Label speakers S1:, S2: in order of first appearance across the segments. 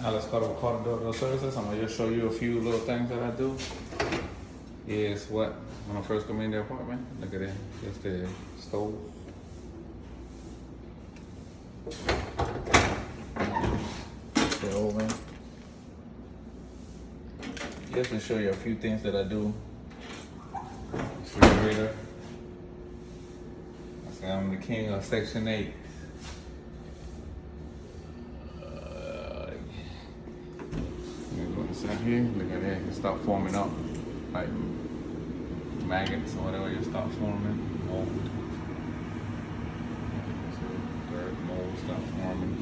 S1: Let's start with Corridor Services. I'm gonna just show you a few little things that I do. Is what when I first come in the apartment. Look at it. It's the stove. The oven. Just to show you a few things that I do. Refrigerator. I say I'm the king of Section 8. Inside here, look at that. It start forming up like maggots or whatever. You start forming mold. Dirt, mold start forming.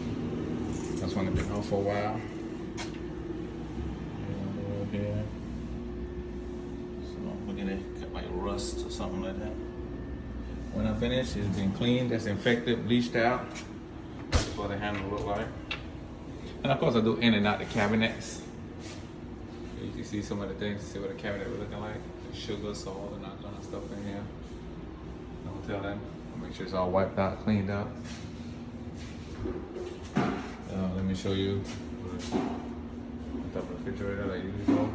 S1: That's when it's been out for a while. Over here. So look at it, got like rust or something like that. When I finish, it's been cleaned, disinfected, bleached out. That's what the handle look like. And of course, I do in and out the cabinets. You can see some of the things, see what the cabinet was looking like. Sugar, salt, and all kind of stuff in here. Don't tell them. Make sure it's all wiped out, cleaned out. Let me show you the top of the refrigerator like usual.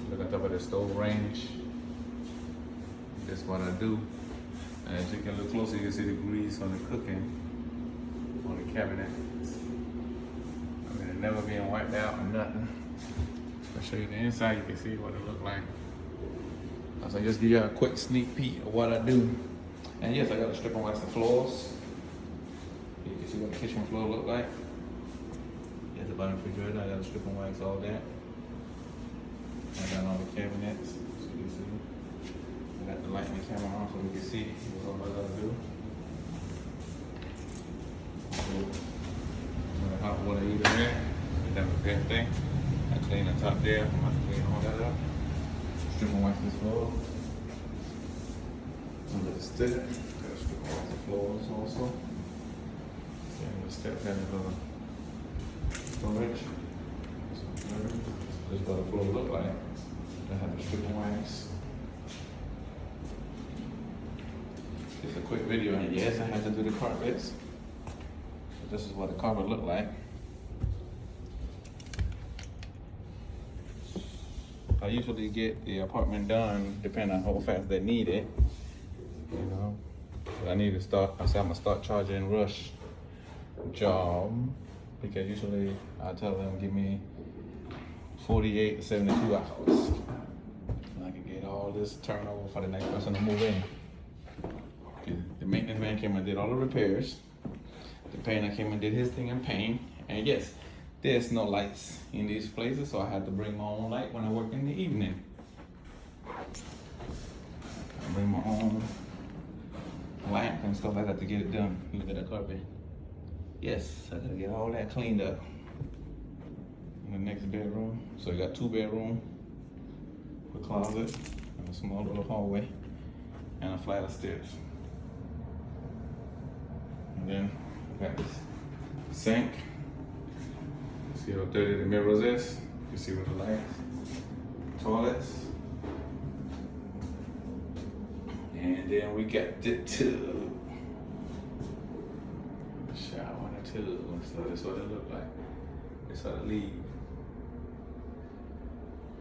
S1: Look at the top of the stove range. That's what I do. And as you can look closer, you can see the grease on the cooking on the cabinet. I mean, it never being wiped out or nothing. I'll show you the inside, you can see what it look like. So I just give you a quick sneak peek of what I do. And yes, I got to strip and wax the floors. You can see what the kitchen floor look like. Here's the bottom refrigerator, I got to strip and wax all that. I got all the cabinets, so you can see. I got the light and the camera on so we can see what I gotta do. So, the hot water heater there, that was that thing. I clean the top there, I'm about to clean all that up. Strip and wax this floor. Under the step, gotta strip and wax the floors also. And the step has a storage. This is what the floor look like. I have to strip and wax. Just a quick video, and yes, I had to do the carpets. But this is what the carpet look like. I usually get the apartment done depending on how fast they need it. You know, but I need to start. I say I'm gonna start charging rush job because usually I tell them give me 48 to 72 hours. And I can get all this turnover for the next person to move in. The maintenance man came and did all the repairs. The painter came and did his thing and paint. And yes, there's no lights in these places, so I had to bring my own light when I work in the evening. I bring my own lamp and stuff like that to get it done. Look at the carpet. Yes, I gotta get all that cleaned up. In the next bedroom, so you got 2 bedrooms, a closet, and a small little hallway, and a flight of stairs. And then we got this sink. See how dirty the mirrors is? You see with the lights. Toilets. And then we got the tub. Shower and a tub. So that's what it look like. That's how it leave.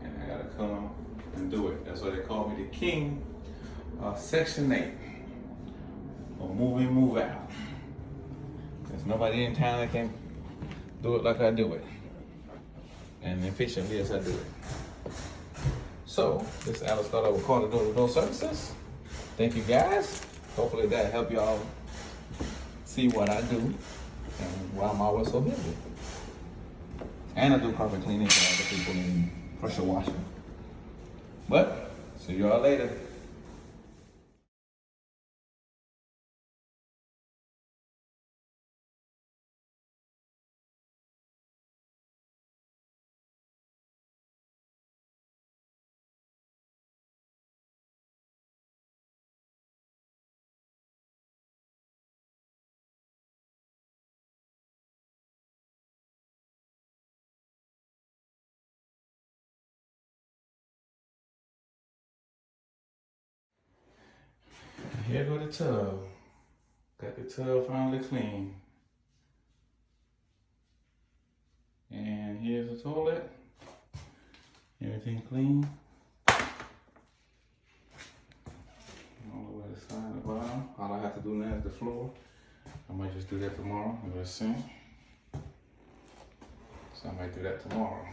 S1: And I gotta come and do it. That's why they call me the king of Section 8. Or move in, move out. There's nobody in town that can do it like I do it. And efficiently as I do it. So, this is Alice Startup with Corridor Services. Thank you guys. Hopefully that help y'all see what I do and why I'm always so busy. And I do carpet cleaning for other people and pressure washing. But, see y'all later. Here go the tub. Got the tub finally clean. toilet. Everything clean. All the way to the side and the bottom. All I have to do now is the floor. I might just do that tomorrow. I'm gonna sink. So I might do that tomorrow.